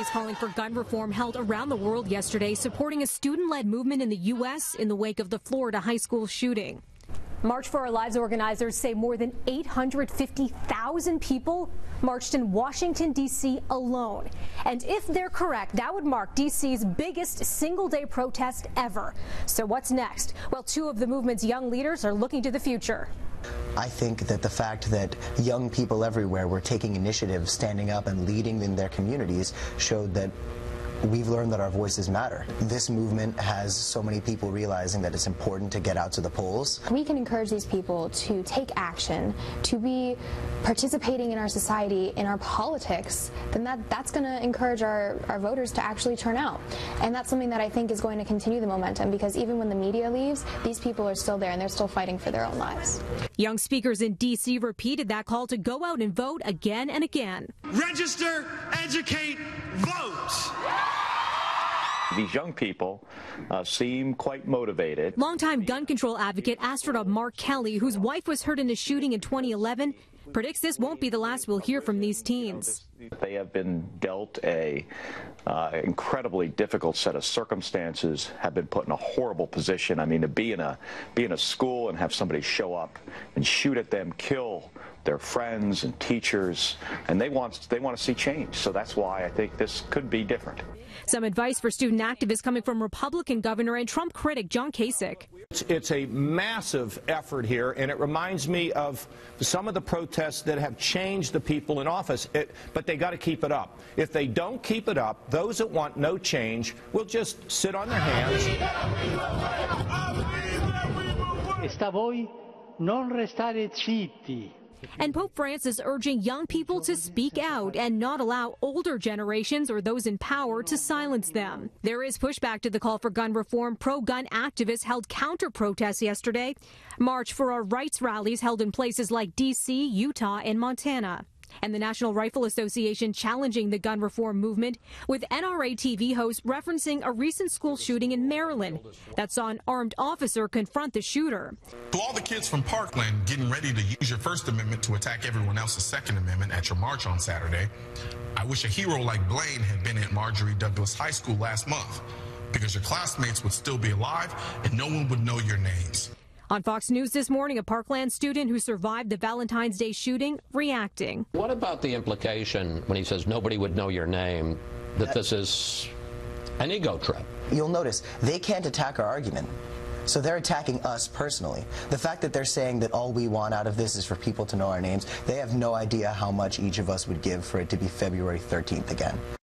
rallies calling for gun reform held around the world yesterday, supporting a student-led movement in the U.S. in the wake of the Florida high school shooting. March for Our Lives organizers say more than 850,000 people marched in Washington, D.C. alone. And if they're correct, that would mark D.C.'s biggest single-day protest ever. So what's next? Well, two of the movement's young leaders are looking to the future. I think that the fact that young people everywhere were taking initiative, standing up and leading in their communities showed that we've learned that our voices matter. This movement has so many people realizing that it's important to get out to the polls. We can encourage these people to take action, to be participating in our society, in our politics, then that's going to encourage our voters to actually turn out. And that's something that I think is going to continue the momentum, because even when the media leaves, these people are still there and they're still fighting for their own lives. Young speakers in D.C. repeated that call to go out and vote again and again. Register, educate, vote. These young people seem quite motivated. Longtime gun control advocate astronaut Mark Kelly, whose wife was hurt in a shooting in 2011, predicts this won't be the last we'll hear from these teens. They have been dealt a incredibly difficult set of circumstances, have been put in a horrible position. I mean, to be in a school and have somebody show up and shoot at them, kill their friends and teachers, and they want to see change. So that's why I think this could be different. Some advice for student activists coming from Republican governor and Trump critic John Kasich. It's a massive effort here, and it reminds me of some of the protests that have changed the people in office, but they got to keep it up. If they don't keep it up, those that want no change will just sit on their hands. Sta a voi non restare zitti. And Pope Francis urging young people to speak out and not allow older generations or those in power to silence them. There is pushback to the call for gun reform. Pro-gun activists held counter-protests yesterday. March for Our Rights rallies held in places like D.C., Utah, and Montana. And the National Rifle Association challenging the gun reform movement, with NRA TV hosts referencing a recent school shooting in Maryland that saw an armed officer confront the shooter. To all the kids from Parkland getting ready to use your First Amendment to attack everyone else's Second Amendment at your march on Saturday, I wish a hero like Blaine had been at Marjorie Douglas High School last month, because your classmates would still be alive and no one would know your names. On Fox News this morning, a Parkland student who survived the Valentine's Day shooting reacting. What about the implication when he says nobody would know your name, that this is an ego trip? You'll notice they can't attack our argument. So they're attacking us personally. The fact that they're saying that all we want out of this is for people to know our names, they have no idea how much each of us would give for it to be February 13th again.